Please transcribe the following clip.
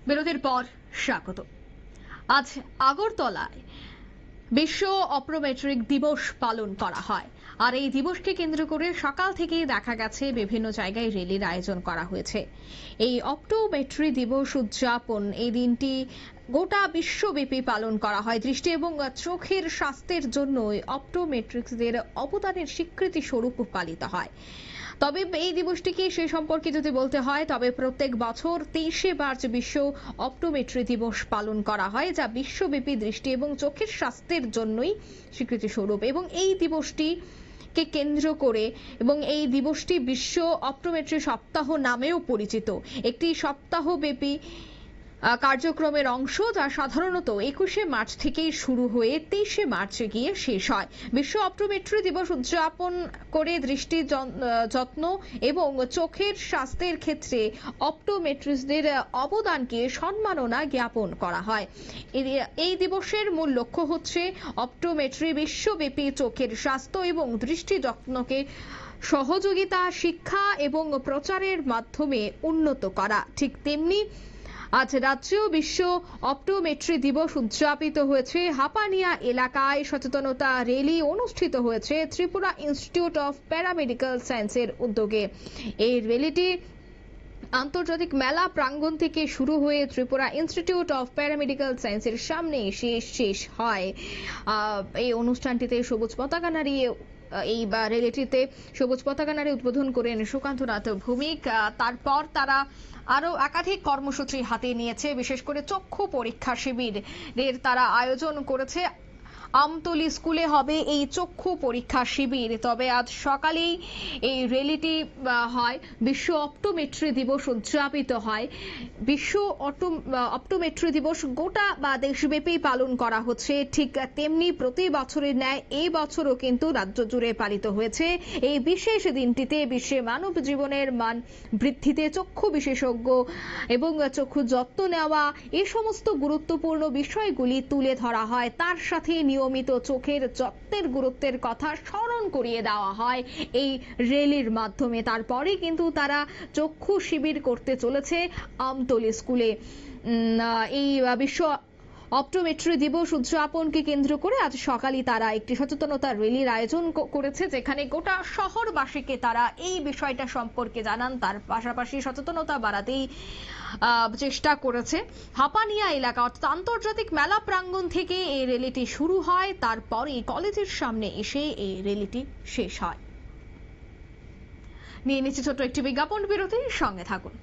বিরতির পর স্বাগত। আজ আগরতলায় বিশ্ব অপটোমেট্রিক দিবস পালন করা হয়। আর এই দিবসকে কেন্দ্র করে সকাল থেকেই দেখা গেছে বিভিন্ন জায়গায় র্যালির আয়োজন করা হয়েছে। এই অপটোমেট্রি দিবস উদযাপন এই দিনটি গোটা বিশ্বব্যাপী পালন করা হয়। দৃষ্টি এবং চোখের স্বাস্থ্যের জন্য অপটোমেট্রিক্সদের অবদানের স্বীকৃতি স্বরূপ পালিত হয়। তবে এই দিবসটিকে সে সম্পর্কে যদি বলতে হয় তবে প্রত্যেক বছর 23শে মার্চ বিশ্ব অপটোমেট্রি দিবস পালন করা হয়, যা বিশ্বব্যাপী দৃষ্টি এবং চোখের স্বাস্থ্যের জন্যই স্বীকৃতি স্বরূপ। এবং এই দিবসটি কে কেন্দ্র করে এবং এই দিবসটি বিশ্ব অপটোমেট্রি সপ্তাহ নামেও পরিচিত। একটি সপ্তাহব্যাপী কার্যক্রমের অংশ, যা সাধারণত 21শে মার্চ থেকেই শুরু হয়ে 23শে মার্চে গিয়ে শেষ হয়। বিশ্ব অপটোমেট্রি দিবস উদযাপন করে দৃষ্টি যত্ন এবং চোখের স্বাস্থ্যের ক্ষেত্রে অপটোমেট্রিস্টদের অবদানকে সম্মাননা জ্ঞাপন করা হয়। এই দিবসের মূল লক্ষ্য হচ্ছে অপটোমেট্রি বিশ্বব্যাপী চোখের স্বাস্থ্য এবং দৃষ্টি যত্নকে সহযোগিতা, শিক্ষা এবং প্রচারের মাধ্যমে উন্নত করা। ঠিক তেমনি আজ রাজ্যেও বিশ্ব অপটোমেট্রি দিবস উদযাপিত হয়েছে। হাপানিয়া এলাকায় সচেতনতা র্যালি অনুষ্ঠিত হয়েছে ত্রিপুরা ইনস্টিটিউট অফ প্যারামেডিক্যাল সায়েন্সের উদ্যোগে। এই র্যালিটি আন্তর্জাতিক মেলা প্রাঙ্গণ থেকে শুরু হয়ে ত্রিপুরা ইনস্টিটিউট অফ প্যারামেডিক্যাল সায়েন্সের সামনে এসে শেষ হয়। এই অনুষ্ঠানটিতে সবুজ পতাকা নাড়িয়ে এই র্যালিটিতে সবুজ পতাকা নাড়িয়ে উদ্বোধন করেন সুকান্তনাথ ভৌমিক। তারপর তারা আরো একাধিক কর্মসূচি হাতে নিয়েছে। বিশেষ করে চক্ষু পরীক্ষা শিবিরের তারা আয়োজন করেছে। আমতলী স্কুলে হবে এই চক্ষু পরীক্ষা শিবির। তবে আজ সকালেই এই র্যালিটি হয়। বিশ্ব অপটোমেট্রি দিবস উদযাপিত হয়। বিশ্ব অপটোমেট্রি দিবস গোটা দেশব্যাপী পালন করা হচ্ছে। ঠিক তেমনি প্রতি বছরের ন্যায় এই বছরও কিন্তু রাজ্য জুড়ে পালিত হয়েছে। এই বিশেষ দিনটিতে বিশ্বে মানব জীবনের মান বৃদ্ধিতে চক্ষু বিশেষজ্ঞ এবং চক্ষু যত্ন নেওয়া এই সমস্ত গুরুত্বপূর্ণ বিষয়গুলি তুলে ধরা হয়। তার সাথে নিয়মিত চোখের যত্নের গুরুত্বের কথা স্মরণ করিয়ে দেওয়া হয় এই র্যালির মাধ্যমে। তারপরে কিন্তু তারা চক্ষু শিবির করতে চলেছে আমতলী স্কুলে। এই বিশ্ব অপটোমেট্রি দিবস উদযাপনকে কেন্দ্র করে আজ সকালে তারা একটি সচেতনতা র্যালির আয়োজন করেছে, যেখানে গোটা শহরবাসীকে তারা এই বিষয়টা সম্পর্কে জানান। তার পাশাপাশি সচেতনতা বাড়াতেই চেষ্টা করেছে। হাপানিয়া এলাকা অর্থাৎ আন্তর্জাতিক মেলা প্রাঙ্গণ থেকে এই র্যালিটি শুরু হয়, তারপরে কলেজের সামনে এসে এই র্যালিটি শেষ হয়। নিয়ে নিচ্ছে ছোট্ট একটি বিজ্ঞাপন বিরতি, সঙ্গে থাকুন।